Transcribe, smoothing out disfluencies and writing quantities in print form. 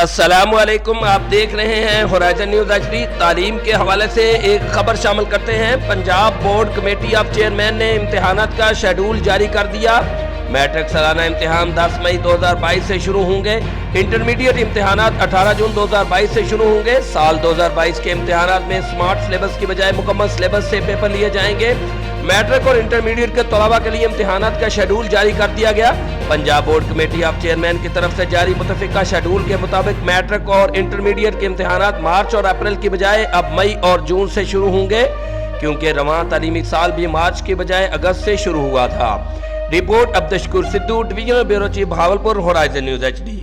अस्सलामुअलैकुम, आप देख रहे हैं होराइजन न्यूज़ HD। तालीम के हवाले से एक खबर शामिल करते हैं। Punjab board committee of chairman ने इम्तिहानात का शेड्यूल जारी कर दिया। मैट्रिक सालाना इम्तिहान 10 मई 2022 से शुरू होंगे। इंटरमीडिएट इम्तिहानात 18 जून 2022 से शुरू होंगे। साल 2022 के इम्तिहानात में स्मार्ट सिलेबस की बजाय मुकम्मल सिलेबस से पेपर लिए जाएंगे। मैट्रिक और इंटरमीडिएट के तलबा के लिए इम्तिहानात का शेड्यूल जारी कर दिया गया। Punjab board committee of chairman की तरफ से जारी मुतफिका शेड्यूल के मुताबिक मैट्रिक और इंटरमीडिएट के इम्तिहानात मार्च और अप्रैल की बजाय अब मई और जून से शुरू होंगे, क्योंकि रवां तालीमी साल भी मार्च की बजाय अगस्त से शुरू हुआ था। Report Abdul Shakoor Sidhu, divisional bureau chief, Bahawalpur, Horizon News HD।